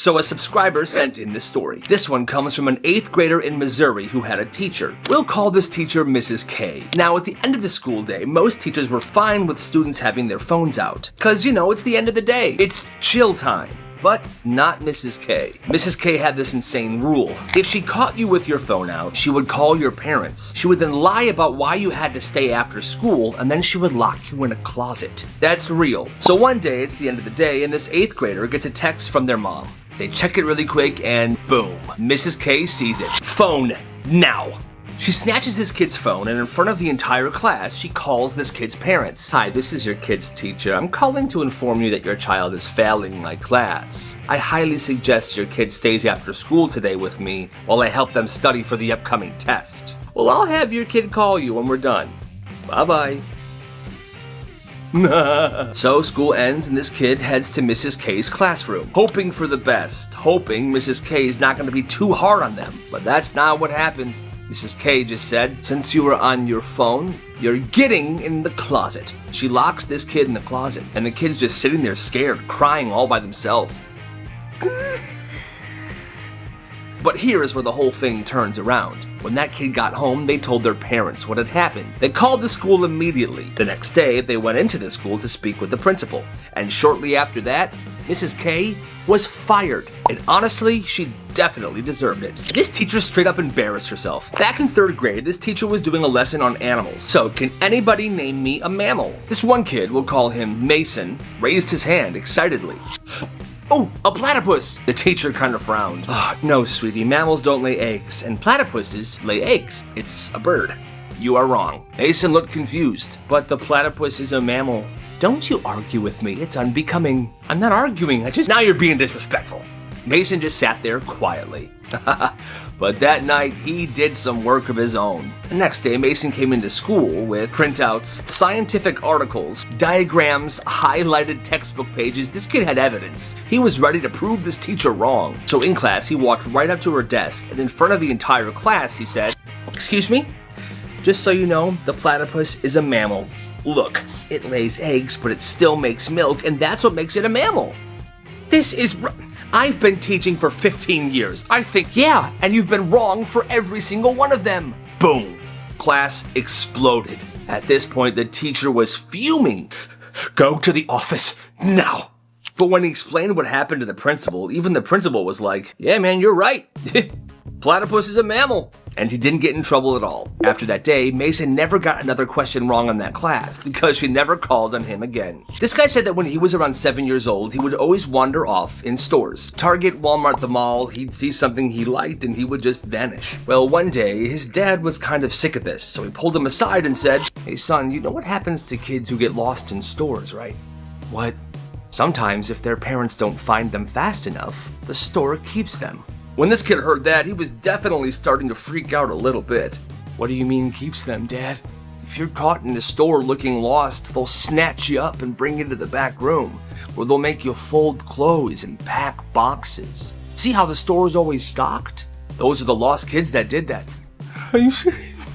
So a subscriber sent in this story. This one comes from an 8th grader in Missouri who had a teacher. We'll call this teacher Mrs. K. Now, at the end of the school day, most teachers were fine with students having their phones out. Cause, it's the end of the day. It's chill time. But not Mrs. K. Mrs. K had this insane rule. If she caught you with your phone out, she would call your parents. She would then lie about why you had to stay after school, and then she would lock you in a closet. That's real. So one day, it's the end of the day, and this 8th grader gets a text from their mom. They check it really quick, and boom, Mrs. K sees it. Phone, now. She snatches this kid's phone, and in front of the entire class, she calls this kid's parents. Hi, this is your kid's teacher. I'm calling to inform you that your child is failing my class. I highly suggest your kid stays after school today with me while I help them study for the upcoming test. Well, I'll have your kid call you when we're done. Bye-bye. So school ends and this kid heads to Mrs. K's classroom, hoping for the best, hoping Mrs. K is not going to be too hard on them. But that's not what happened. Mrs. K just said, since you were on your phone, you're getting in the closet. She locks this kid in the closet, and the kid's just sitting there scared, crying all by themselves. But here is where the whole thing turns around. When that kid got home, they told their parents what had happened. They called the school immediately. The next day, they went into the school to speak with the principal. And shortly after that, Mrs. K was fired. And honestly, she definitely deserved it. This teacher straight up embarrassed herself. Back in 3rd grade, this teacher was doing a lesson on animals. So, can anybody name me a mammal? This one kid, we'll call him Mason, raised his hand excitedly. Oh, a platypus! The teacher kind of frowned. No, sweetie, mammals don't lay eggs, and platypuses lay eggs. It's a bird. You are wrong. Mason looked confused, but the platypus is a mammal. Don't you argue with me, it's unbecoming. I'm not arguing, now you're being disrespectful. Mason just sat there quietly. But that night, he did some work of his own. The next day, Mason came into school with printouts, scientific articles, diagrams, highlighted textbook pages. This kid had evidence. He was ready to prove this teacher wrong. So in class, he walked right up to her desk, and in front of the entire class, he said, "Excuse me? Just so you know, the platypus is a mammal. Look, it lays eggs, but it still makes milk, and that's what makes it a mammal. I've been teaching for 15 years. I think, yeah, and you've been wrong for every single one of them." Boom. Class exploded. At this point, the teacher was fuming. "Go to the office now." But when he explained what happened to the principal, even the principal was like, "Yeah, man, you're right. Platypus is a mammal." And he didn't get in trouble at all. After that day, Mason never got another question wrong in that class because she never called on him again. This guy said that when he was around 7 years old, he would always wander off in stores. Target, Walmart, the mall, he'd see something he liked and he would just vanish. Well, one day, his dad was kind of sick of this, so he pulled him aside and said, "Hey son, you know what happens to kids who get lost in stores, right?" "What?" "Sometimes if their parents don't find them fast enough, the store keeps them." When this kid heard that, he was definitely starting to freak out a little bit. "What do you mean keeps them, Dad? If you're caught in the store looking lost, they'll snatch you up and bring you to the back room, where they'll make you fold clothes and pack boxes. See how the store is always stocked? Those are the lost kids that did that." "Are you serious?"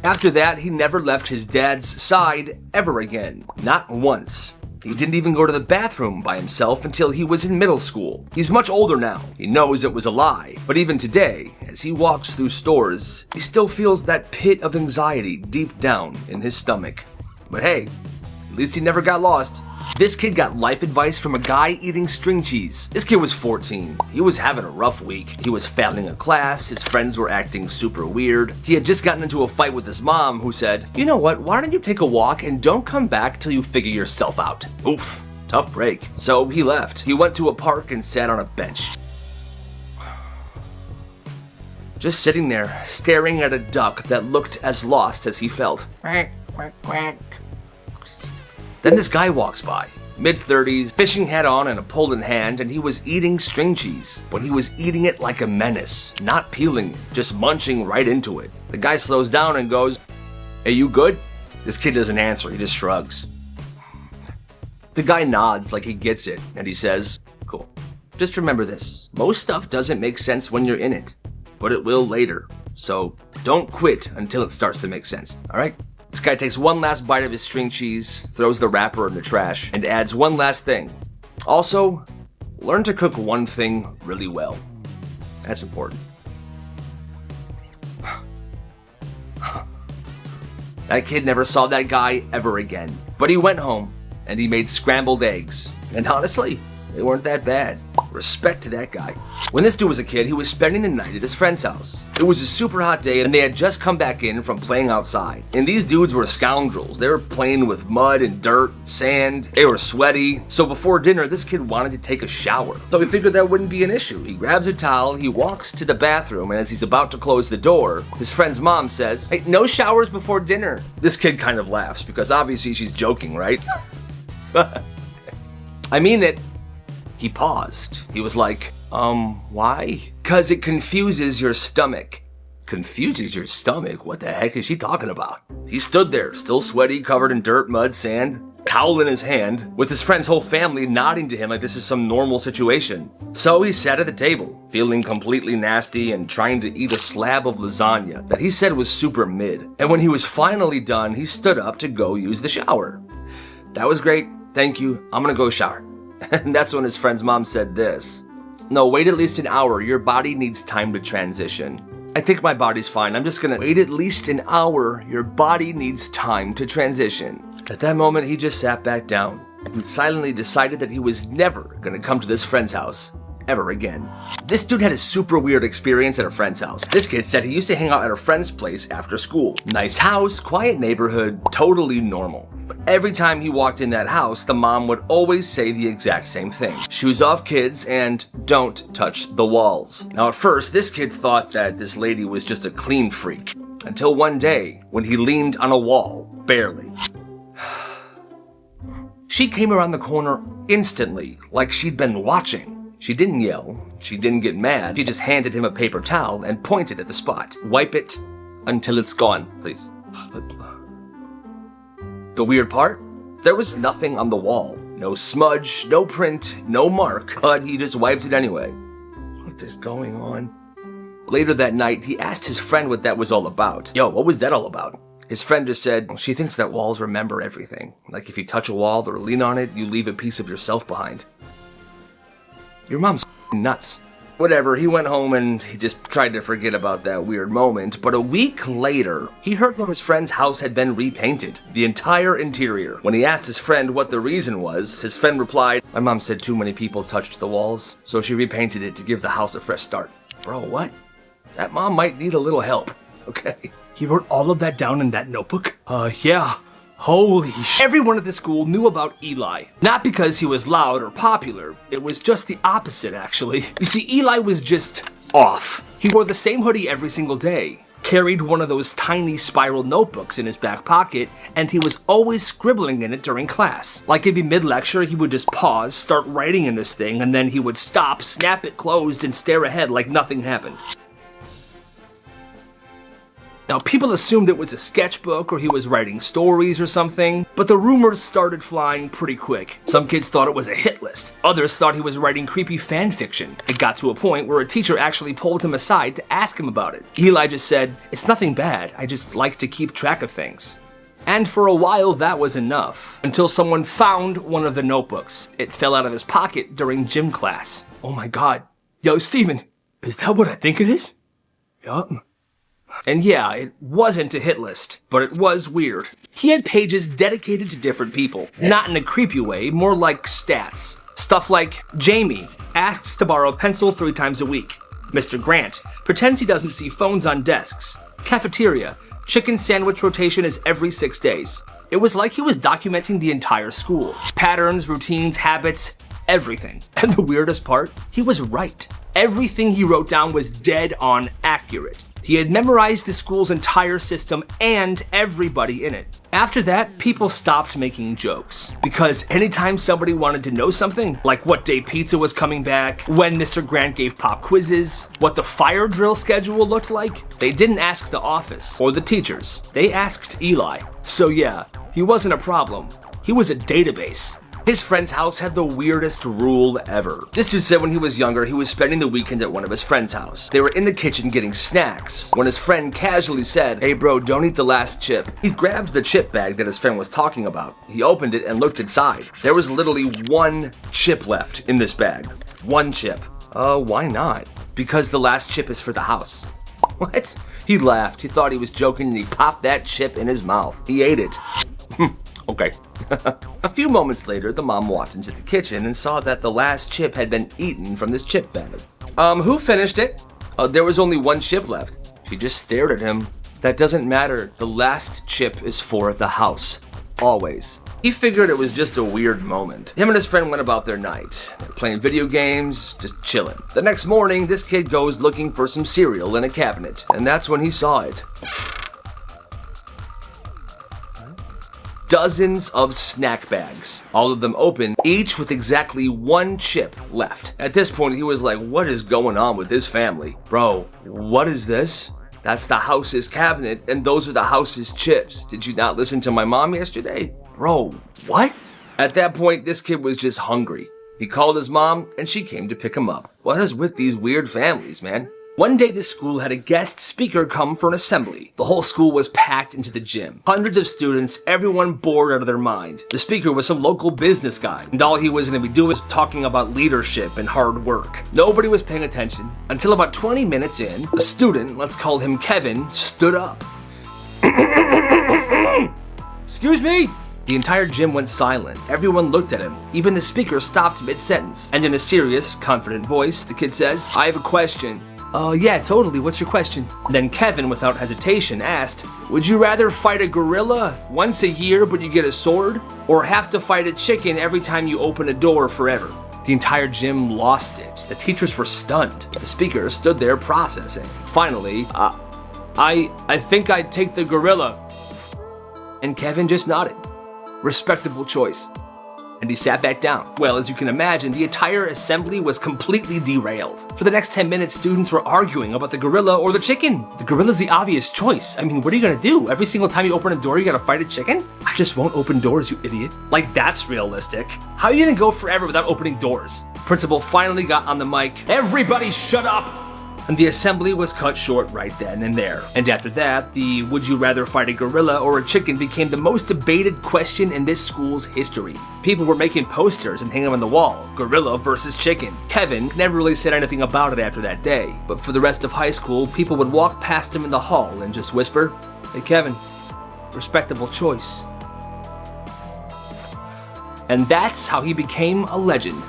After that, he never left his dad's side ever again. Not once. He didn't even go to the bathroom by himself until he was in middle school. He's much older now. He knows it was a lie. But even today, as he walks through stores, he still feels that pit of anxiety deep down in his stomach. But hey, at least he never got lost. This kid got life advice from a guy eating string cheese. This kid was 14. He was having a rough week. He was failing a class, his friends were acting super weird. He had just gotten into a fight with his mom who said, "You know what, why don't you take a walk and don't come back till you figure yourself out." Oof, tough break. So he left. He went to a park and sat on a bench. Just sitting there, staring at a duck that looked as lost as he felt. Quack, quack, quack. Then this guy walks by, mid-30s, fishing hat on and a pole in hand, and he was eating string cheese. But he was eating it like a menace, not peeling it, just munching right into it. The guy slows down and goes, "Hey, you good?" This kid doesn't answer, he just shrugs. The guy nods like he gets it, and he says, "Cool. Just remember this, most stuff doesn't make sense when you're in it, but it will later. So don't quit until it starts to make sense, alright?" This guy takes one last bite of his string cheese, throws the wrapper in the trash, and adds one last thing. Also, learn to cook one thing really well. That's important. That kid never saw that guy ever again. But he went home and he made scrambled eggs. And honestly, they weren't that bad. Respect to that guy. When this dude was a kid, he was spending the night at his friend's house. It was a super hot day and they had just come back in from playing outside. And these dudes were scoundrels. They were playing with mud and dirt, sand. They were sweaty. So before dinner, this kid wanted to take a shower. So he figured that wouldn't be an issue. He grabs a towel, he walks to the bathroom, and as he's about to close the door, his friend's mom says, "Hey, no showers before dinner." This kid kind of laughs because obviously she's joking, right? I mean it. He paused. He was like, why? 'Cause it confuses your stomach. Confuses your stomach? What the heck is she talking about? He stood there, still sweaty, covered in dirt, mud, sand, towel in his hand, with his friend's whole family nodding to him like this is some normal situation. So he sat at the table, feeling completely nasty and trying to eat a slab of lasagna that he said was super mid. And when he was finally done, he stood up to go use the shower. "That was great. Thank you. I'm gonna go shower." And that's when his friend's mom said this. "No, wait at least an hour. Your body needs time to transition." "I think my body's fine. I'm just gonna wait at least an hour. Your body needs time to transition." At that moment, he just sat back down and silently decided that he was never gonna come to this friend's house ever again. This dude had a super weird experience at a friend's house. This kid said he used to hang out at a friend's place after school. Nice house, quiet neighborhood, totally normal. But every time he walked in that house, the mom would always say the exact same thing. "Shoes off, kids, and don't touch the walls." Now at first, this kid thought that this lady was just a clean freak. Until one day, when he leaned on a wall, barely. She came around the corner instantly, like she'd been watching. She didn't yell, she didn't get mad, she just handed him a paper towel and pointed at the spot. "Wipe it until it's gone, please." The weird part? There was nothing on the wall. No smudge, no print, no mark, but he just wiped it anyway. What is going on? Later that night, he asked his friend what that was all about. "Yo, what was that all about?" His friend just said, "She thinks that walls remember everything. Like if you touch a wall or lean on it, you leave a piece of yourself behind." Your mom's nuts. Whatever, he went home and he just tried to forget about that weird moment, but a week later, he heard that his friend's house had been repainted, the entire interior. When he asked his friend what the reason was, his friend replied, "My mom said too many people touched the walls, so she repainted it to give the house a fresh start." Bro, what? That mom might need a little help, okay? He wrote all of that down in that notebook? Yeah. Holy sh! Everyone at the school knew about Eli. Not because he was loud or popular. It was just the opposite, actually. You see, Eli was just off. He wore the same hoodie every single day, carried one of those tiny spiral notebooks in his back pocket, and he was always scribbling in it during class. Like it'd be mid-lecture, he would just pause, start writing in this thing, and then he would stop, snap it closed, and stare ahead like nothing happened. Now, people assumed it was a sketchbook or he was writing stories or something, but the rumors started flying pretty quick. Some kids thought it was a hit list. Others thought he was writing creepy fan fiction. It got to a point where a teacher actually pulled him aside to ask him about it. Eli just said, "It's nothing bad, I just like to keep track of things." And for a while, that was enough, until someone found one of the notebooks. It fell out of his pocket during gym class. Oh my god. Yo, Steven, is that what I think it is? Yup. And yeah, it wasn't a hit list, but it was weird. He had pages dedicated to different people. Not in a creepy way, more like stats. Stuff like, Jamie asks to borrow a pencil 3 times a week. Mr. Grant pretends he doesn't see phones on desks. Cafeteria, chicken sandwich rotation is every 6 days. It was like he was documenting the entire school. Patterns, routines, habits, everything. And the weirdest part, he was right. Everything he wrote down was dead on accurate. He had memorized the school's entire system and everybody in it. After that, people stopped making jokes. Because anytime somebody wanted to know something, like what day pizza was coming back, when Mr. Grant gave pop quizzes, what the fire drill schedule looked like, they didn't ask the office or the teachers. They asked Eli. So yeah, he wasn't a problem. He was a database. His friend's house had the weirdest rule ever. This dude said when he was younger, he was spending the weekend at one of his friend's house. They were in the kitchen getting snacks when his friend casually said, "Hey bro, don't eat the last chip." He grabbed the chip bag that his friend was talking about. He opened it and looked inside. There was literally one chip left in this bag. One chip. Why not? Because the last chip is for the house. What? He laughed. He thought he was joking and he popped that chip in his mouth. He ate it. Okay. A few moments later, the mom walked into the kitchen and saw that the last chip had been eaten from this chip bag. Who finished it? There was only one chip left. She just stared at him. That doesn't matter. The last chip is for the house. Always. He figured it was just a weird moment. Him and his friend went about their night. They're playing video games, just chilling. The next morning, this kid goes looking for some cereal in a cabinet, and that's when he saw it. Dozens of snack bags, all of them open, each with exactly one chip left. At this point, he was like, what is going on with this family? Bro, what is this? That's the house's cabinet, and those are the house's chips. Did you not listen to my mom yesterday? Bro, what? At that point, this kid was just hungry. He called his mom, and she came to pick him up. What is with these weird families, man? One day, this school had a guest speaker come for an assembly. The whole school was packed into the gym. Hundreds of students, everyone bored out of their mind. The speaker was some local business guy, and all he was going to be doing was talking about leadership and hard work. Nobody was paying attention until about 20 minutes in, a student, let's call him Kevin, stood up. Excuse me? The entire gym went silent. Everyone looked at him. Even the speaker stopped mid-sentence. And in a serious, confident voice, the kid says, "I have a question." Yeah, totally. What's your question?" Then Kevin, without hesitation, asked, "Would you rather fight a gorilla once a year but you get a sword? Or have to fight a chicken every time you open a door forever?" The entire gym lost it. The teachers were stunned. The speaker stood there processing. Finally, I think I'd take the gorilla." And Kevin just nodded. Respectable choice. And he sat back down. Well, as you can imagine, the entire assembly was completely derailed. For the next 10 minutes, students were arguing about the gorilla or the chicken. The gorilla's the obvious choice. I mean, what are you gonna do? Every single time you open a door, you gotta fight a chicken? I just won't open doors, you idiot. Like, that's realistic. How are you gonna go forever without opening doors? Principal finally got on the mic. "Everybody shut up!" And the assembly was cut short right then and there. And after that, the would you rather fight a gorilla or a chicken became the most debated question in this school's history. People were making posters and hanging them on the wall. Gorilla versus chicken. Kevin never really said anything about it after that day. But for the rest of high school, people would walk past him in the hall and just whisper, "Hey Kevin, respectable choice." And that's how he became a legend.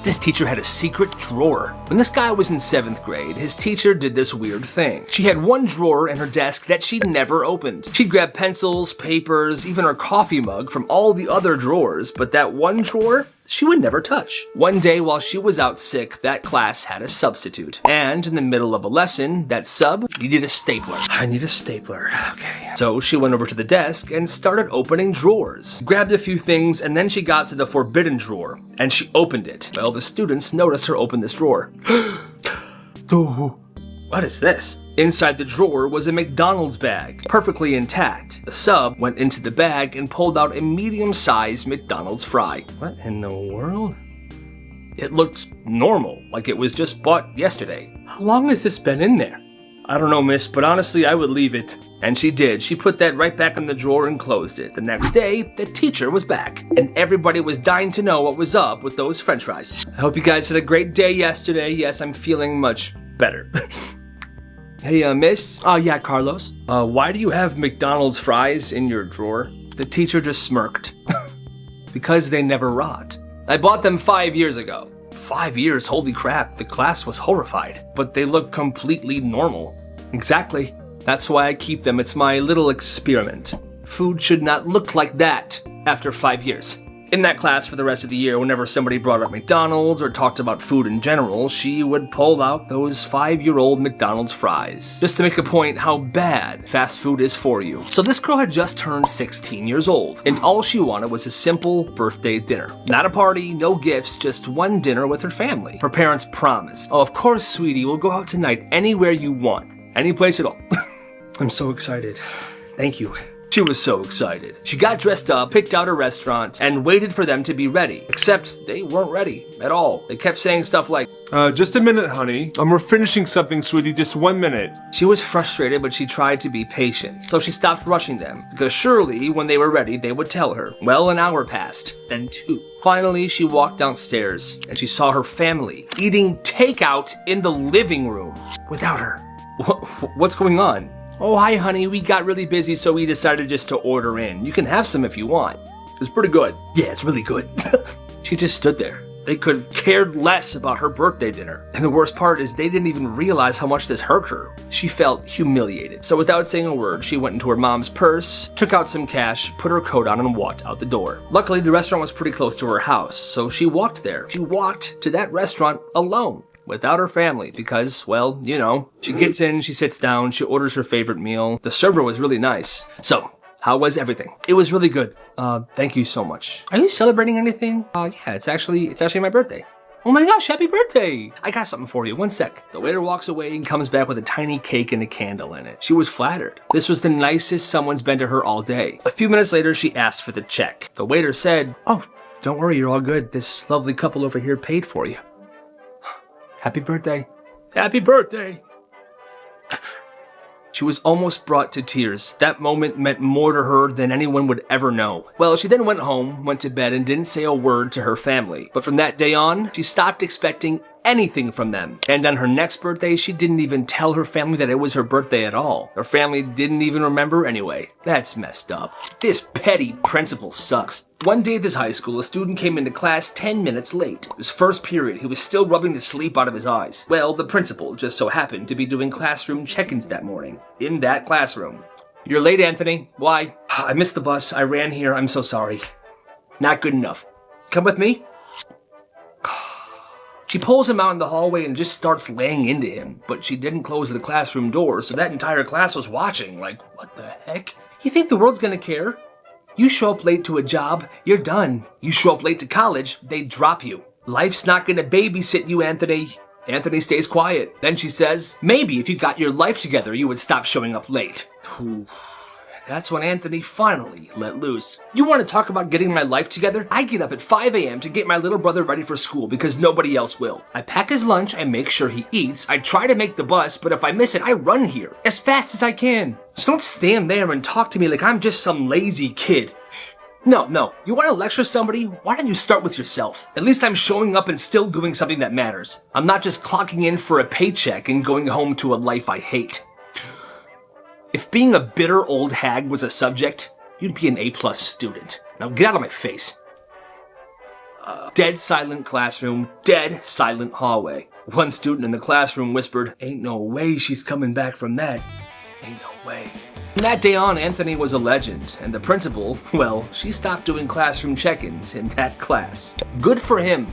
This teacher had a secret drawer. When this guy was in 7th grade, his teacher did this weird thing. She had one drawer in her desk that she'd never opened. She'd grab pencils, papers, even her coffee mug from all the other drawers, but that one drawer, she would never touch. One day while she was out sick, that class had a substitute. And in the middle of a lesson, that sub needed a stapler. I need a stapler. Okay. So she went over to the desk and started opening drawers. Grabbed a few things, and then she got to the forbidden drawer, and she opened it. Well, the students noticed her open this drawer. What is this? Inside the drawer was a McDonald's bag, perfectly intact. The sub went into the bag and pulled out a medium-sized McDonald's fry. What in the world? It looked normal, like it was just bought yesterday. How long has this been in there? I don't know, miss, but honestly, I would leave it. And she did. She put that right back in the drawer and closed it. The next day, the teacher was back, and everybody was dying to know what was up with those french fries. I hope you guys had a great day yesterday. Yes, I'm feeling much better. Hey, miss? Yeah, Carlos. Why do you have McDonald's fries in your drawer? The teacher just smirked. Because they never rot. I bought them 5 years ago. 5 years? Holy crap, the class was horrified. But they look completely normal. Exactly. That's why I keep them. It's my little experiment. Food should not look like that after 5 years. In that class for the rest of the year, whenever somebody brought up McDonald's or talked about food in general, she would pull out those 5-year-old McDonald's fries, just to make a point how bad fast food is for you. So this girl had just turned 16 years old, and all she wanted was a simple birthday dinner. Not a party, no gifts, just one dinner with her family. Her parents promised, "Oh, of course, sweetie, we'll go out tonight anywhere you want. Any place at all." I'm so excited. Thank you. She was so excited. She got dressed up, picked out a restaurant, and waited for them to be ready. Except they weren't ready at all. They kept saying stuff like, just a minute, honey. We're finishing something, sweetie. Just 1 minute. She was frustrated, but she tried to be patient. So she stopped rushing them, because surely when they were ready, they would tell her. Well, an hour passed, then 2. Finally, she walked downstairs, and she saw her family eating takeout in the living room without her. What's going on? Oh, hi, honey. We got really busy, so we decided just to order in. You can have some if you want. It's pretty good. Yeah, it's really good. She just stood there. They could have cared less about her birthday dinner. And the worst part is they didn't even realize how much this hurt her. She felt humiliated. So without saying a word, she went into her mom's purse, took out some cash, put her coat on, and walked out the door. Luckily, the restaurant was pretty close to her house, so she walked there. She walked to that restaurant alone, without her family, because, well, you know. She gets in, she sits down, she orders her favorite meal. The server was really nice. So, how was everything? It was really good. Thank you so much. Are you celebrating anything? Yeah, it's actually my birthday. Oh my gosh, happy birthday! I got something for you, 1 sec. The waiter walks away and comes back with a tiny cake and a candle in it. She was flattered. This was the nicest someone's been to her all day. A few minutes later, she asked for the check. The waiter said, "Oh, don't worry, you're all good. This lovely couple over here paid for you. Happy birthday." Happy birthday. She was almost brought to tears. That moment meant more to her than anyone would ever know. Well, she then went home, went to bed, and didn't say a word to her family. But from that day on, she stopped expecting anything from them. And on her next birthday, she didn't even tell her family that it was her birthday at all. Her family didn't even remember anyway. That's messed up. This petty principal sucks. One day at this high school, a student came into class 10 minutes late. It was first period. He was still rubbing the sleep out of his eyes. Well, the principal just so happened to be doing classroom check-ins that morning. In that classroom. "You're late, Anthony. Why?" "I missed the bus. I ran here. I'm so sorry." "Not good enough. Come with me." She pulls him out in the hallway and just starts laying into him, but she didn't close the classroom door, so that entire class was watching, like, what the heck? You think the world's gonna care? You show up late to a job, you're done. You show up late to college, they drop you. Life's not gonna babysit you, Anthony. Anthony stays quiet. Then she says, "Maybe if you got your life together, you would stop showing up late." That's when Anthony finally let loose. "You want to talk about getting my life together? I get up at 5 a.m. to get my little brother ready for school because nobody else will. I pack his lunch, I make sure he eats, I try to make the bus, but if I miss it, I run here as fast as I can. So don't stand there and talk to me like I'm just some lazy kid. No, you want to lecture somebody? Why don't you start with yourself? At least I'm showing up and still doing something that matters. I'm not just clocking in for a paycheck and going home to a life I hate." If being a bitter old hag was a subject, you'd be an A+ student. Now get out of my face. Dead silent classroom, dead silent hallway. One student in the classroom whispered, "Ain't no way she's coming back from that. Ain't no way." From that day on, Anthony was a legend, and the principal, well, she stopped doing classroom check-ins in that class. Good for him.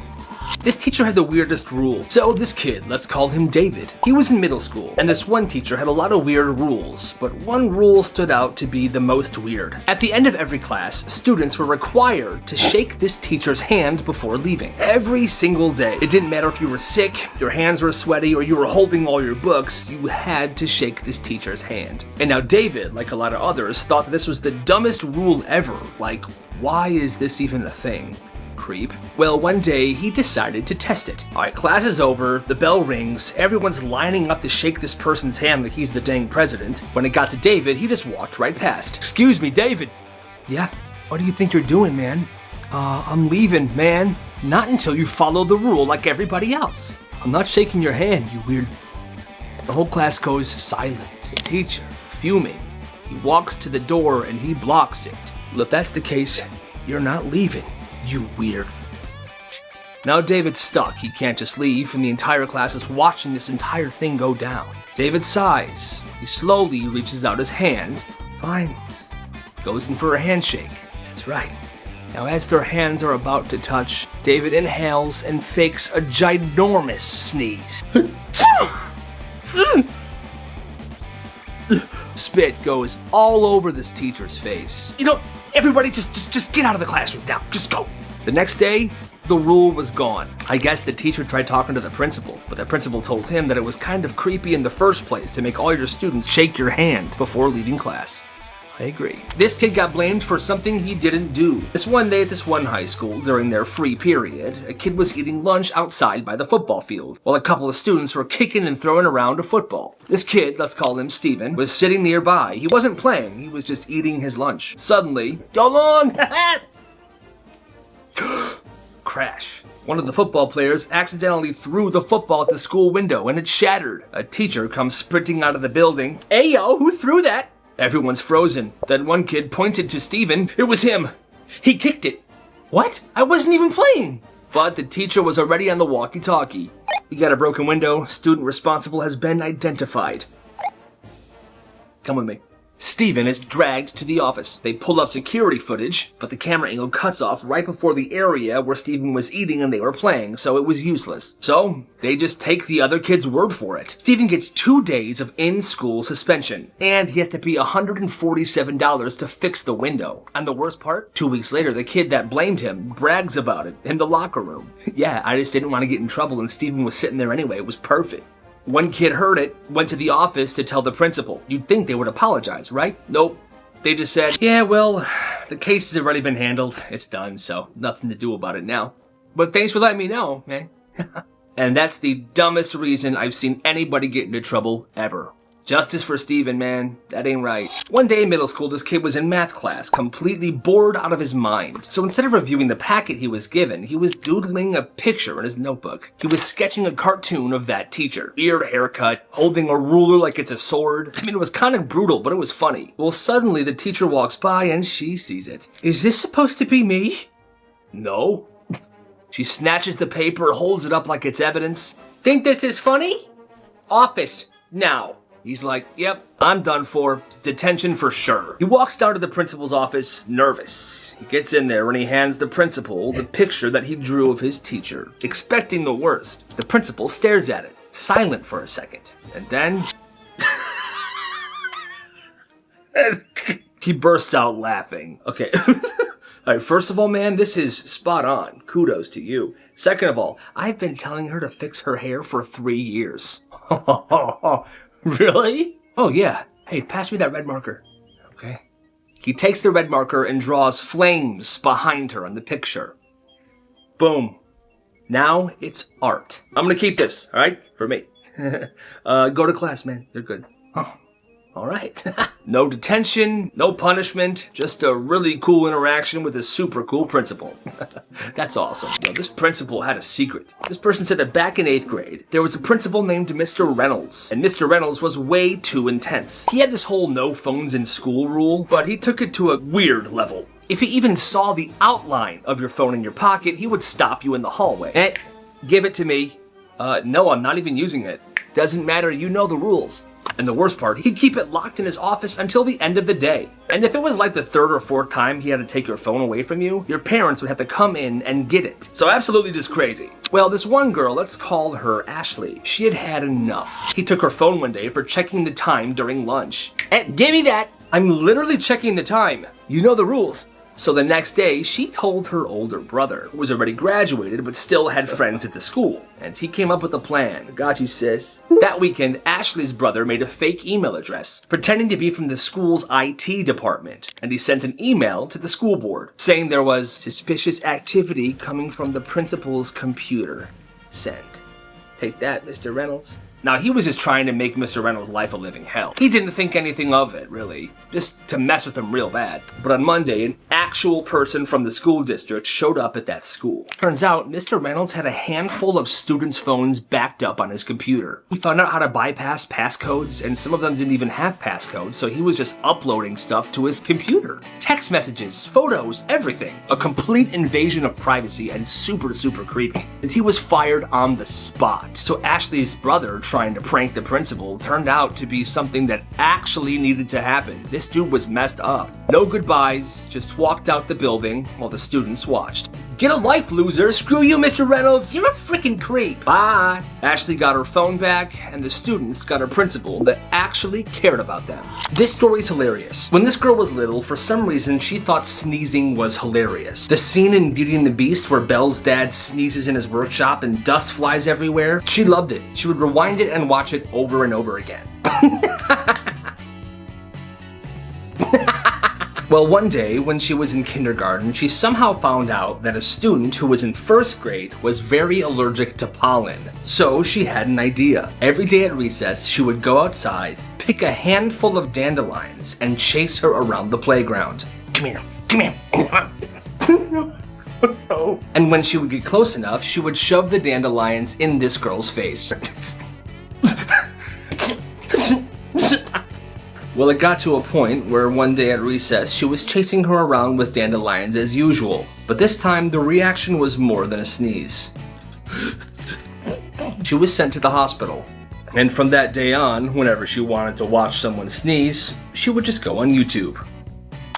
This teacher had the weirdest rule. So this kid, let's call him David, he was in middle school, and this one teacher had a lot of weird rules, but one rule stood out to be the most weird. At the end of every class, students were required to shake this teacher's hand before leaving. Every single day. It didn't matter if you were sick, your hands were sweaty, or you were holding all your books, you had to shake this teacher's hand. And now David, like a lot of others, thought that this was the dumbest rule ever. Like, why is this even a thing? Creep. Well, one day he decided to test it. Alright, class is over, the bell rings, everyone's lining up to shake this person's hand like he's the dang president. When it got to David, he just walked right past. "Excuse me, David." "Yeah, what do you think you're doing, man?" I'm leaving, man." "Not until you follow the rule like everybody else." "I'm not shaking your hand, you weird." The whole class goes silent. The teacher, fuming, he walks to the door and he blocks it. "Well, if that's the case, you're not leaving. You weird." Now David's stuck. He can't just leave, and the entire class is watching this entire thing go down. David sighs. He slowly reaches out his hand. Fine. Goes in for a handshake. That's right. Now as their hands are about to touch, David inhales and fakes a ginormous sneeze. Spit goes all over this teacher's face. "You know, everybody just get out of the classroom now. Just go." The next day, the rule was gone. I guess the teacher tried talking to the principal, but the principal told him that it was kind of creepy in the first place to make all your students shake your hand before leaving class. I agree. This kid got blamed for something he didn't do. This one day at this one high school, during their free period, a kid was eating lunch outside by the football field, while a couple of students were kicking and throwing around a football. This kid, let's call him Steven, was sitting nearby. He wasn't playing, he was just eating his lunch. Suddenly, go long! Crash. One of the football players accidentally threw the football at the school window and it shattered. A teacher comes sprinting out of the building. Hey yo, who threw that? Everyone's frozen. Then one kid pointed to Steven. It was him. He kicked it. What? I wasn't even playing. But the teacher was already on the walkie-talkie. We got a broken window. Student responsible has been identified. Come with me. Steven is dragged to the office. They pull up security footage, but the camera angle cuts off right before the area where Steven was eating and they were playing, so it was useless. So, they just take the other kid's word for it. Steven gets 2 days of in-school suspension, and he has to pay $147 to fix the window. And the worst part? 2 weeks later, the kid that blamed him brags about it in the locker room. Yeah, I just didn't want to get in trouble, and Steven was sitting there anyway. It was perfect. One kid heard it, went to the office to tell the principal. You'd think they would apologize, right? Nope. They just said, yeah, well, the case has already been handled. It's done, so nothing to do about it now. But thanks for letting me know, man. And that's the dumbest reason I've seen anybody get into trouble ever. Justice for Steven, man. That ain't right. One day in middle school, this kid was in math class, completely bored out of his mind. So instead of reviewing the packet he was given, he was doodling a picture in his notebook. He was sketching a cartoon of that teacher. Weird haircut, holding a ruler like it's a sword. I mean, it was kind of brutal, but it was funny. Well, suddenly the teacher walks by and she sees it. Is this supposed to be me? No. She snatches the paper, holds it up like it's evidence. Think this is funny? Office, now. He's like, yep, I'm done for. Detention for sure. He walks down to the principal's office, nervous. He gets in there and he hands the principal the picture that he drew of his teacher, expecting the worst. The principal stares at it, silent for a second, and then he bursts out laughing. Okay. All right, first of all, man, this is spot on. Kudos to you. Second of all, I've been telling her to fix her hair for 3 years. Really? Oh, yeah. Hey, pass me that red marker. Okay. He takes the red marker and draws flames behind her on the picture. Boom. Now it's art. I'm gonna keep this, all right? For me. Go to class, man. You're good. Oh. All right. No detention, no punishment, just a really cool interaction with a super cool principal. That's awesome. Now, this principal had a secret. This person said that back in 8th grade, there was a principal named Mr. Reynolds, and Mr. Reynolds was way too intense. He had this whole no phones in school rule, but he took it to a weird level. If he even saw the outline of your phone in your pocket, he would stop you in the hallway. Give it to me. No, I'm not even using it. Doesn't matter, you know the rules. And the worst part, he'd keep it locked in his office until the end of the day. And if it was like the 3rd or 4th time he had to take your phone away from you, your parents would have to come in and get it. So absolutely just crazy. Well, this one girl, let's call her Ashley. She had had enough. He took her phone one day for checking the time during lunch. And give me that! I'm literally checking the time. You know the rules. So the next day, she told her older brother, who was already graduated but still had friends at the school. And he came up with a plan. Got you, sis. That weekend, Ashley's brother made a fake email address, pretending to be from the school's IT department. And he sent an email to the school board, saying there was suspicious activity coming from the principal's computer. Send. Take that, Mr. Reynolds. Now, he was just trying to make Mr. Reynolds' life a living hell. He didn't think anything of it, really. Just to mess with him real bad. But on Monday, an actual person from the school district showed up at that school. Turns out, Mr. Reynolds had a handful of students' phones backed up on his computer. He found out how to bypass passcodes, and some of them didn't even have passcodes, so he was just uploading stuff to his computer. Text messages, photos, everything. A complete invasion of privacy and super, super creepy. And he was fired on the spot. So Ashley's brother trying to prank the principal turned out to be something that actually needed to happen. This dude was messed up. No goodbyes, just walked out the building while the students watched. Get a life, loser! Screw you, Mr. Reynolds! You're a freaking creep! Bye! Ashley got her phone back, and the students got a principal that actually cared about them. This story's hilarious. When this girl was little, for some reason, she thought sneezing was hilarious. The scene in Beauty and the Beast where Belle's dad sneezes in his workshop and dust flies everywhere, she loved it. She would rewind it and watch it over and over again. Well, one day when she was in kindergarten, she somehow found out that a student who was in first grade was very allergic to pollen. So she had an idea. Every day at recess, she would go outside, pick a handful of dandelions, and chase her around the playground. Come here, come here. No. And when she would get close enough, she would shove the dandelions in this girl's face. Well, it got to a point where one day at recess, she was chasing her around with dandelions as usual. But this time, the reaction was more than a sneeze. She was sent to the hospital. And from that day on, whenever she wanted to watch someone sneeze, she would just go on YouTube.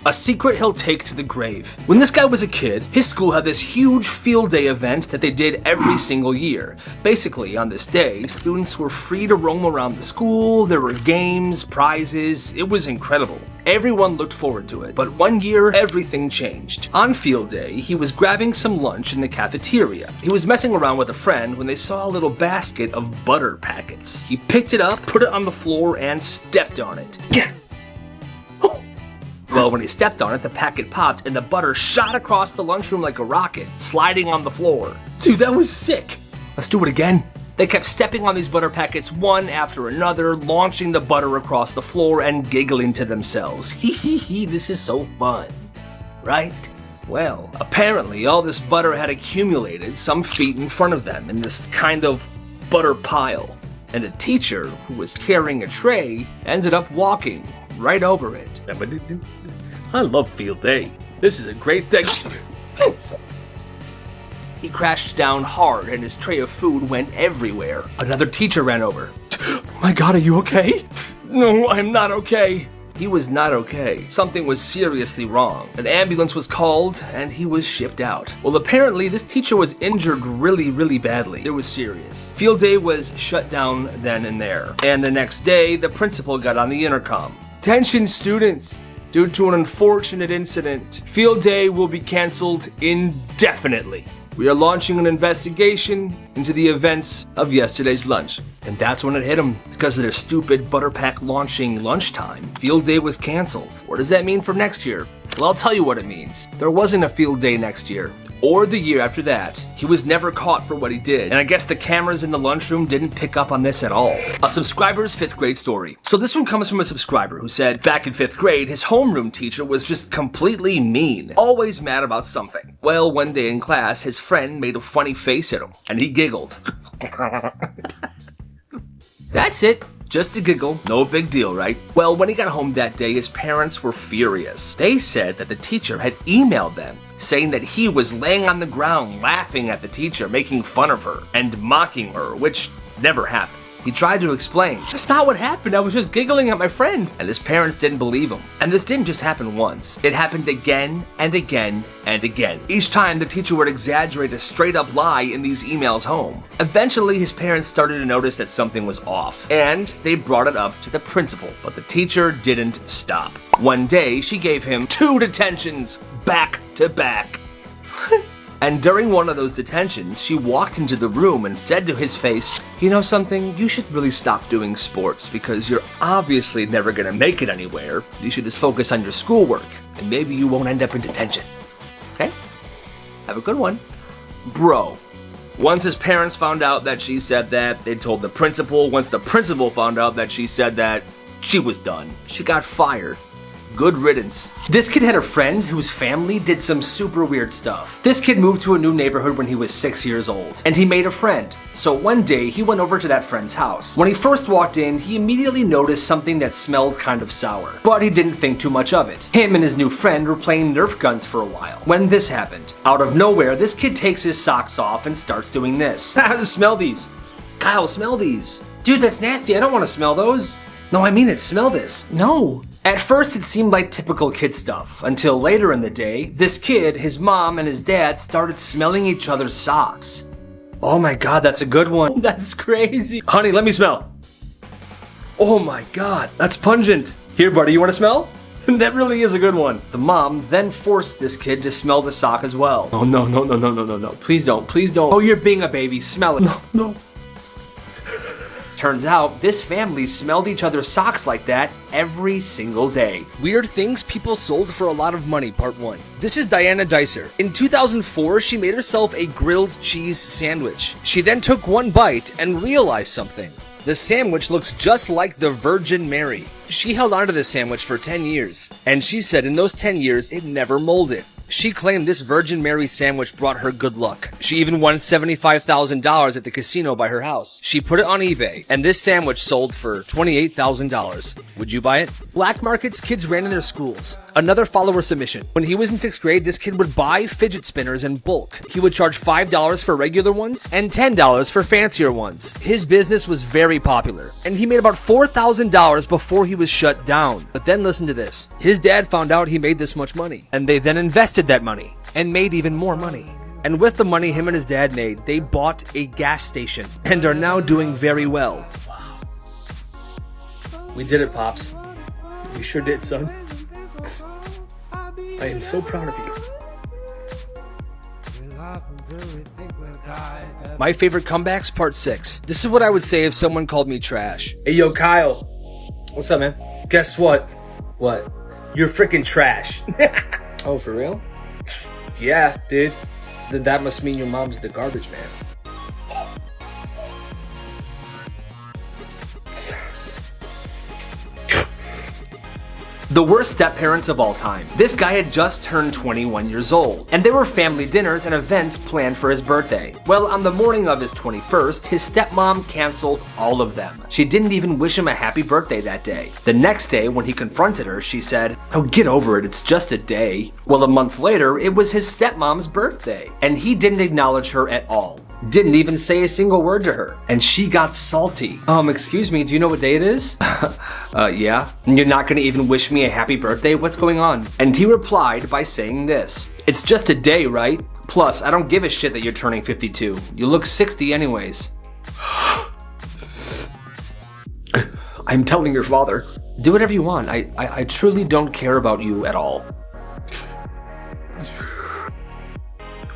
A secret he'll take to the grave. When this guy was a kid, his school had this huge field day event that they did every single year. Basically, on this day, students were free to roam around the school, there were games, prizes, it was incredible. Everyone looked forward to it, but one year, everything changed. On field day, he was grabbing some lunch in the cafeteria. He was messing around with a friend when they saw a little basket of butter packets. He picked it up, put it on the floor, and stepped on it. Well, when he stepped on it, the packet popped and the butter shot across the lunchroom like a rocket, sliding on the floor. Dude, that was sick. Let's do it again. They kept stepping on these butter packets one after another, launching the butter across the floor and giggling to themselves. Hee hee hee, this is so fun. Right? Well, apparently all this butter had accumulated some feet in front of them in this kind of butter pile. And a teacher, who was carrying a tray, ended up walking right over it. I love field day. This is a great day. He crashed down hard and his tray of food went everywhere. Another teacher ran over. Oh my God, are you okay? No, I'm not okay. He was not okay. Something was seriously wrong. An ambulance was called and he was shipped out. Well, apparently this teacher was injured really badly. It was serious. Field day was shut down then and there. And the next day, the principal got on the intercom. Attention students, due to an unfortunate incident, field day will be canceled indefinitely. We are launching an investigation into the events of yesterday's lunch. And that's when it hit him. Because of their stupid butter pack launching lunchtime, field day was canceled. What does that mean for next year? Well, I'll tell you what it means. There wasn't a field day next year. Or the year after that. He was never caught for what he did. And I guess the cameras in the lunchroom didn't pick up on this at all. A subscriber's 5th grade story. So this one comes from a subscriber who said back in 5th grade, his homeroom teacher was just completely mean. Always mad about something. Well, one day in class, his friend made a funny face at him. And he giggled. That's it. Just a giggle, no big deal, right? Well, when he got home that day, his parents were furious. They said that the teacher had emailed them, saying that he was laying on the ground laughing at the teacher, making fun of her, and mocking her, which never happened. He tried to explain, that's not what happened, I was just giggling at my friend. And his parents didn't believe him. And this didn't just happen once. It happened again and again and again. Each time the teacher would exaggerate a straight up lie in these emails home. Eventually his parents started to notice that something was off, and they brought it up to the principal. But the teacher didn't stop. One day she gave him 2 detentions back to back. And during one of those detentions, she walked into the room and said to his face, you know something, you should really stop doing sports because you're obviously never gonna make it anywhere. You should just focus on your schoolwork and maybe you won't end up in detention. Okay? Have a good one. Bro. Once his parents found out that she said that, they told the principal. Once the principal found out that she said that, she was done. She got fired. Good riddance. This kid had a friend whose family did some super weird stuff. This kid moved to a new neighborhood when he was 6 years old, and he made a friend. So one day, he went over to that friend's house. When he first walked in, he immediately noticed something that smelled kind of sour, but he didn't think too much of it. Him and his new friend were playing Nerf guns for a while, when this happened. Out of nowhere, this kid takes his socks off and starts doing this. Smell these. Kyle, smell these. Dude, that's nasty, I don't want to smell those. No, I mean it, smell this. No. At first, it seemed like typical kid stuff, until later in the day, this kid, his mom, and his dad started smelling each other's socks. Oh my God, that's a good one. That's crazy. Honey, let me smell. Oh my God, that's pungent. Here, buddy, you want to smell? That really is a good one. The mom then forced this kid to smell the sock as well. Oh, no. Please don't. Oh, you're being a baby. Smell it. No. Turns out, this family smelled each other's socks like that every single day. Weird things people sold for a lot of money, part 1. This is Diana Dicer. In 2004, she made herself a grilled cheese sandwich. She then took one bite and realized something. The sandwich looks just like the Virgin Mary. She held onto this sandwich for 10 years, and she said in those 10 years it never molded. She claimed this Virgin Mary sandwich brought her good luck. She even won $75,000 at the casino by her house. She put it on eBay, and this sandwich sold for $28,000. Would you buy it? Black markets kids ran in their schools. Another follower submission. When he was in 6th grade, this kid would buy fidget spinners in bulk. He would charge $5 for regular ones and $10 for fancier ones. His business was very popular, and he made about $4,000 before he was shut down. But then listen to this. His dad found out he made this much money, and they then invested that money and made even more money. And with the money him and his dad made, they bought a gas station and are now doing very well. We did it, Pops. We sure did, son. I am so proud of you. My favorite comebacks, part 6. This is what I would say if someone called me trash. Hey, yo, Kyle. What's up, man? Guess what? What? You're freaking trash. Oh, for real? Yeah, dude. Then that must mean your mom's the garbage man. The worst step-parents of all time. This guy had just turned 21 years old, and there were family dinners and events planned for his birthday. Well, on the morning of his 21st, his stepmom canceled all of them. She didn't even wish him a happy birthday that day. The next day, when he confronted her, she said, "Oh, get over it, it's just a day." Well, a month later, it was his stepmom's birthday, and he didn't acknowledge her at all. Didn't even say a single word to her. And she got salty. Excuse me, do you know what day it is? Yeah? And you're not gonna even wish me a happy birthday? What's going on? And he replied by saying this. It's just a day, right? Plus, I don't give a shit that you're turning 52. You look 60 anyways. I'm telling your father. Do whatever you want. I truly don't care about you at all.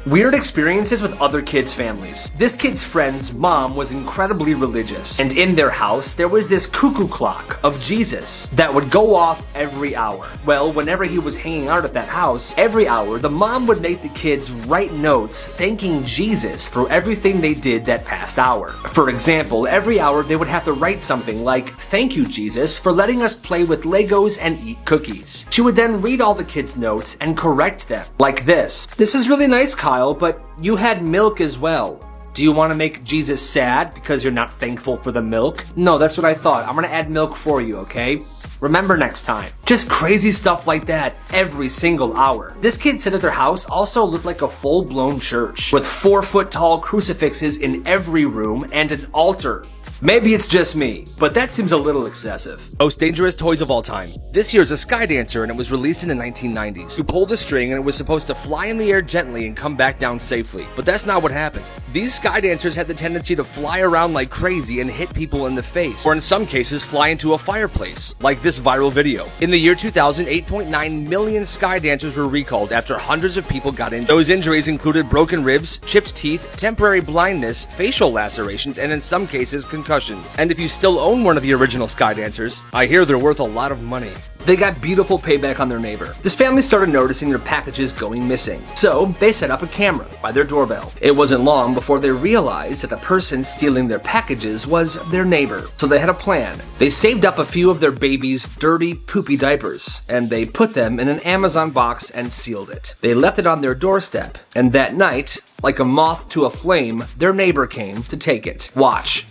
Weird experiences with other kids' families. This kid's friend's mom was incredibly religious, and in their house there was this cuckoo clock of Jesus that would go off every hour. Well, whenever he was hanging out at that house, every hour the mom would make the kids write notes thanking Jesus for everything they did that past hour. For example, every hour they would have to write something like, "Thank you, Jesus, for letting us play with Legos and eat cookies." She would then read all the kids' notes and correct them, like this. "This is really nice, Kyle, but you had milk as well. Do you want to make Jesus sad because you're not thankful for the milk? No, that's what I thought. I'm gonna add milk for you, okay? Remember next time." Just crazy stuff like that every single hour. This kid said that their house also looked like a full-blown church, with 4-foot-tall crucifixes in every room and an altar. Maybe it's just me, but that seems a little excessive. Most dangerous toys of all time. This here's a sky dancer, and it was released in the 1990s. You pulled the string and it was supposed to fly in the air gently and come back down safely, but that's not what happened. These sky dancers had the tendency to fly around like crazy and hit people in the face, or in some cases fly into a fireplace, like this viral video. In the year 2000, 8.9 million sky dancers were recalled after hundreds of people got injured. Those injuries included broken ribs, chipped teeth, temporary blindness, facial lacerations, and in some cases concussions. And if you still own one of the original sky dancers, I hear they're worth a lot of money. They got beautiful payback on their neighbor. This family started noticing their packages going missing, so they set up a camera by their doorbell. It wasn't long before they realized that the person stealing their packages was their neighbor, so they had a plan. They saved up a few of their baby's dirty, poopy diapers, and they put them in an Amazon box and sealed it. They left it on their doorstep, and that night, like a moth to a flame, their neighbor came to take it. Watch.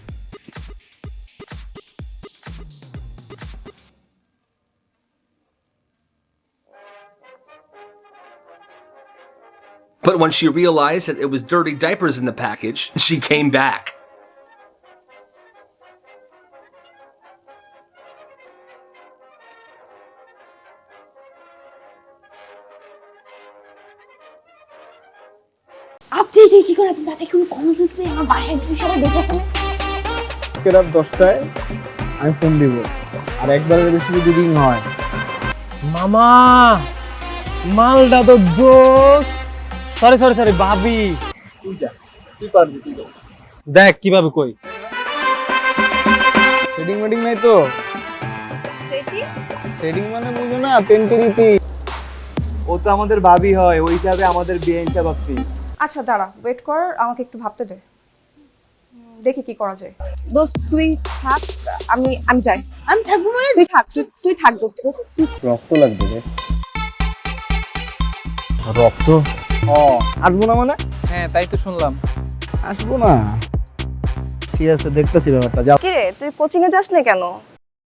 But when she realized that it was dirty diapers in the package, she came back. আপনি যে কি করে আপনাদের কোনো common sense নেই আমার বাসায় কিছু সবাই দেখো তো রাত 10টায় আমি ফোন দিব আর একবারের বেশি যদি রিং হয় মামা মালটা তো জোস সরি ভাবি তুই পারবি দেখ কিভাবে কই সেটিং মেটিং নাই তো? সেটিং মানে বুঝো না, প্রেম প্রীতি। ও তো আমাদের ভাবি হয়, ওই হিসাবে আমাদের বিয়ে হিসাব আপনি। আচ্ছা দাঁড়া, ওয়েট কর, আমাকে একটু ভাবতে দে, দেখি কি করা যায়। দোস্ত তুই থাক, আমি যাই। আমি থাকবো মানে? তুই থাক দোস্ত। রক্ত লাগবে রে। রক্ত? আসবো না মানে? হ্যাঁ তাই তো শুনলাম। আসবো না, ঠিক আছে, দেখতেছি ব্যাপারটা। যাও। কি রে, তুই কোচিং এ যাস না কেন?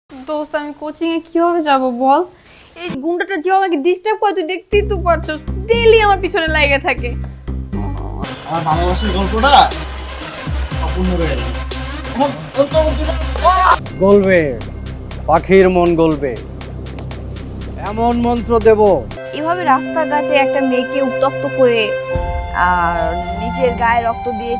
দোস্ত আমি কোচিং এ কিভাবে যাব বল? এই গুন্ডাটা যে আমাকে ডিস্টার্ব করে, তুই দেখতেই তো পারছস, ডেইলি আমার পিছনে লাগে থাকে। আমার ভালোবাসার গল্পটা অপূর্ণ রয়ে গেল। গলবে, পাখির মন গলবে, এমন মন্ত্র দেব। এভাবে রাস্তাঘাটে একটা মেয়েকে উত্তক্ত করে আর নিজের গায়ে রক্ত দিয়ে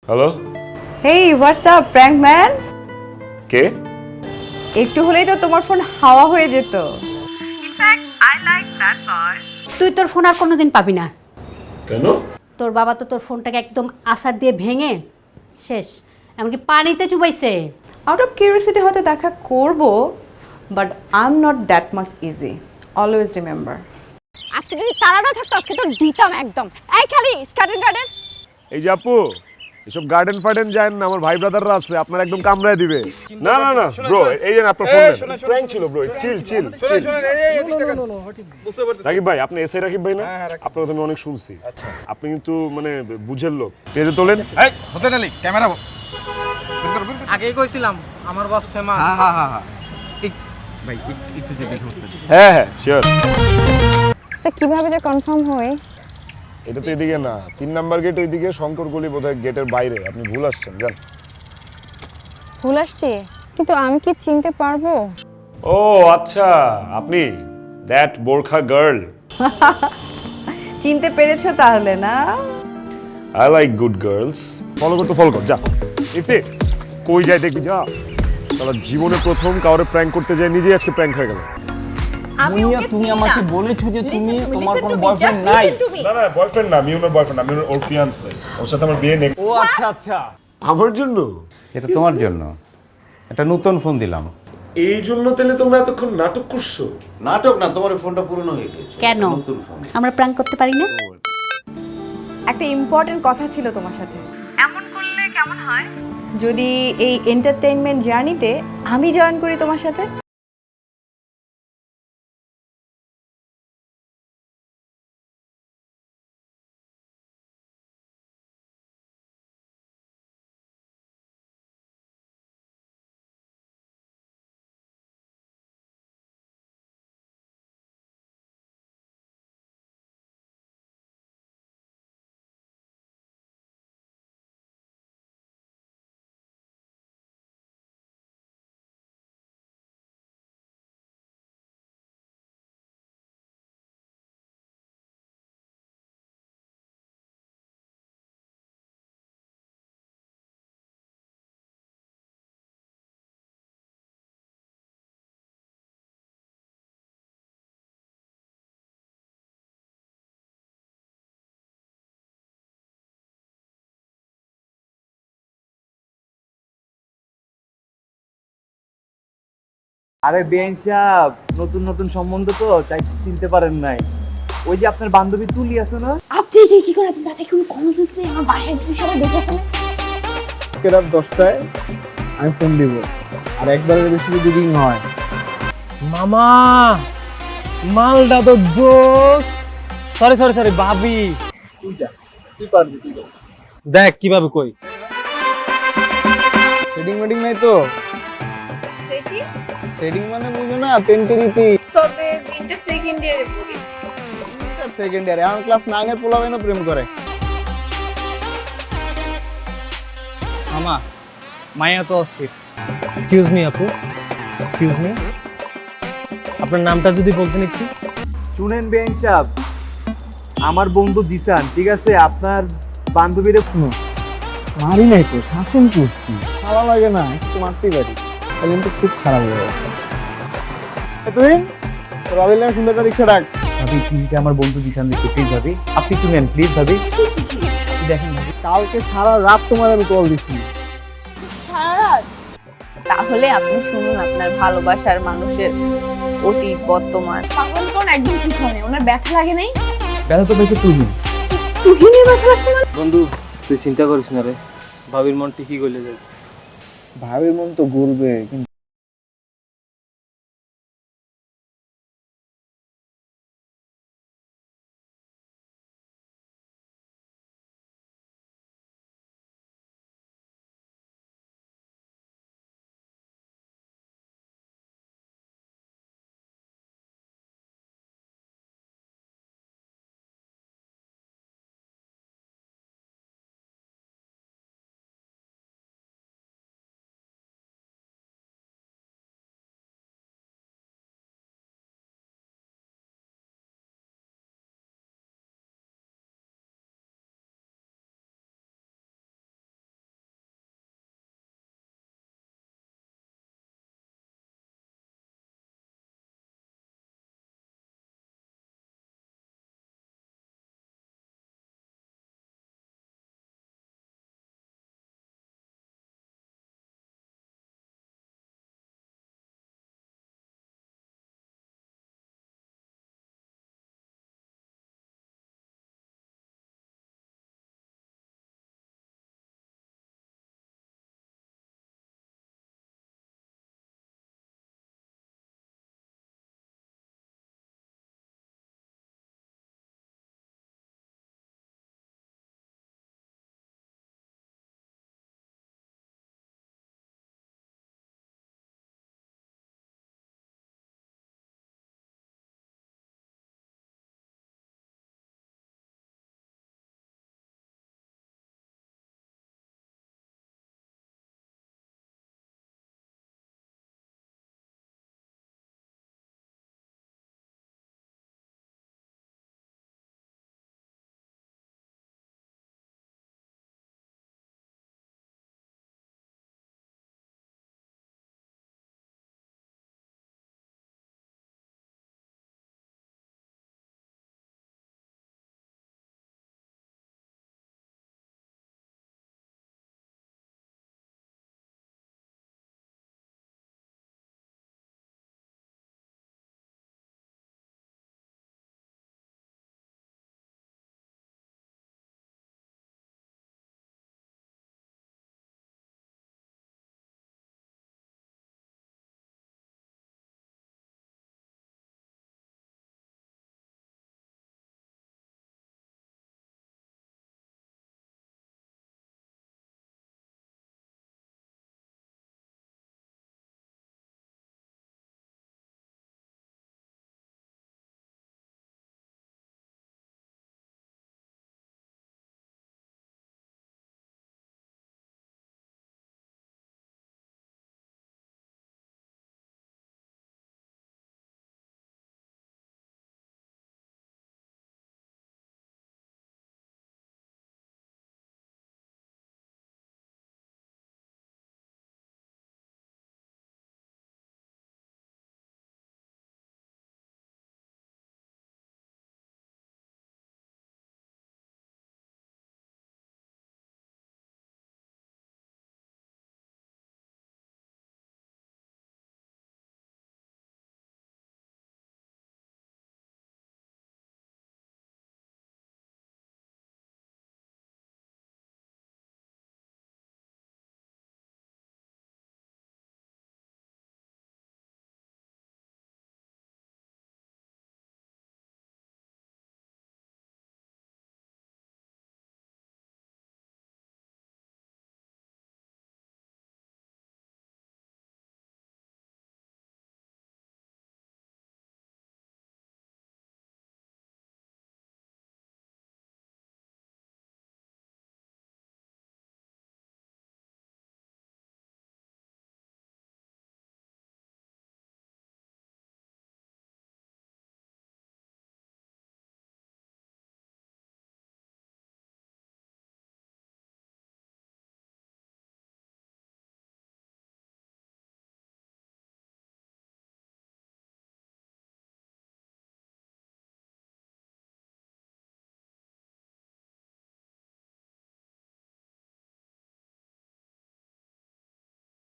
হ্যালো, হেই হোয়াটস আপ প্র্যাঙ্ক ম্যান। কে? একটু হলেই তো তোমার ফোন হাওয়া হয়ে যেত। তুই তোর ফোন আর কোনোদিন পাবি না। কেন? তোর বাবা তো তোর ফোনটাকে একদম আছাড় দিয়ে ভেঙে শেষ, এমনকি পানিতে চুবাইছে। আউট অফ কিউরিয়াসিটি হয়তো দেখা করব, but I am not that much easy, always remember. আজকে যদি তারা না থাকতো আজকে তোর দিতাম একদম। এই খালি স্কার্টেন গার্ডেন। এই যে আপু, এসব গার্ডেন ফার্ডেন যায় না, আমার ভাই ব্রাদাররা আছে, আপনার একদম কামড়ায় দিবে। না না না ব্রো, এই যে আপনার ফোন প্র্যাঙ্ক ছিল ব্রো, চিল চিল চিল। রাকিব ভাই, আপনি এসআই রাকিব ভাই না? আপনার কথা আমি অনেক শুনছি। আপনি কিন্তু মানে বুঝের লোক। তেজে তোলেন। এই হোসেন আলী ক্যামেরা আগেই কইছিলাম আমার বস ফেমাস। হ্যাঁ ভাই একটু যদি ধরতে। হ্যাঁ হ্যাঁ শিওর। কিভাবে যে কনফার্ম হই? এটা তো এদিকে না, 3 নাম্বার গেট ওইদিকে, শঙ্কর গলি বোধহয় গেটের বাইরে। আপনি ভুল আসছেন, যান। ভুল আসছি, কিন্তু আমি কি চিনতে পারবো? ও আচ্ছা, আপনি দ্যাট বোরখা গার্ল। চিনতে পেরেছো তাহলে না? I like good girls. Follow করতে ফলো কর, যা। ইফে কই যায় দেখবি, যা। সারা জীবনে প্রথম কাউরে প্র্যাঙ্ক করতে যায়, নিজেই আজকে প্র্যাঙ্ক হয়ে গেল। মুনিয়া, তুমি আমাকে বলেছো যে তুমি তোমার কোনো বয়ফ্রেন্ড নাই। না না, বয়ফ্রেন্ড না, আমি ওর বয়ফ্রেন্ড, আমি ওর ফিয়ান্সে। ওর সাথে আমার বিয়ে নেই। ও আচ্ছা আচ্ছা, আমার জন্য? এটা তোমার জন্য, একটা নতুন ফোন দিলাম। এই জন্য তাহলে তোমরা এতক্ষণ নাটক করছো? নাটক না, তোমার ফোনটা পুরনো হয়ে গেছে। কেন নতুন ফোন। আমরা প্র্যাঙ্ক করতে পারি না? একটা ইম্পর্টেন্ট কথা ছিল তোমার সাথে। এমন করলে কেমন হয় যদি এই এন্টারটেইনমেন্ট জার্নিতে আমি জয়েন করি তোমার সাথে? আরে বেঞ্চ সাহেব, নতুন নতুন সম্বন্ধ তো তাই চিনতে পারেন নাই। ওই যে আপনার বান্ধবী তুলি আছে না? আপনি যে কি করে, আপনার মাথায় কোনো কমন সেন্স নেই? আমার বাসায় যদি সবাই দেখে ফেলে। রাত 10টায় আমি ফোন দিব, আর একবারের বেশি যদি রিং হয়। মামা মালটা তো জোস। সরি সরি সরি ভাবি, তুই পারবি, দেখ কিভাবে কই। সেটিং মেটিং নাই তো? সেটিং মানে বুঝো না, পেন্টিরিতি সবে ইন্টার সেকেন্ড ইয়ারে পড়ি। সেকেন্ড ইয়ারে আমার ক্লাস 9 এর পোলাও এনে প্রেম করে। মামা মায়া তো অস্থির। এক্সকিউজ মি আপু, এক্সকিউজ মি, আপনার নামটা যদি বলতেন একটু। শুনেন বেঞ্চ সাহেব, আমার বন্ধু জিসান, ঠিক আছে? আপনার বান্ধবীরে শুনো। মারি নাই তো, শাসন করছি। ভালো লাগে না, একটু মারতেই পারি, কিন্তু খুব খারাপ হয়ে গেছে। তুই তোর ভাবির নামে সুন্দর একটা রিক্সা ডাক। ভাবি চিঠিটা আমার বন্ধু জিসান দিচ্ছে, প্লিজ ভাবি আপনি একটু নেন, প্লিজ ভাবি। দেখেন ভাবি, কালকে সারা রাত তোমার আমি কল দিচ্ছি। সারা রাত? তাহলে আপনি শুনুন আপনার ভালোবাসার মানুষের অতীত বর্তমান। পাগল কোন একদম ঠিক হয় না, ওনার ব্যথা লাগে নাই? ব্যথা তো বেশি তুহিন। তুহিনের ব্যথা লাগছে মানে? বন্ধু তুই চিন্তা করিস না রে, ভাবির মন ঠিকই গলে যাবে। ভাবির মন তো গলবে, কিন্তু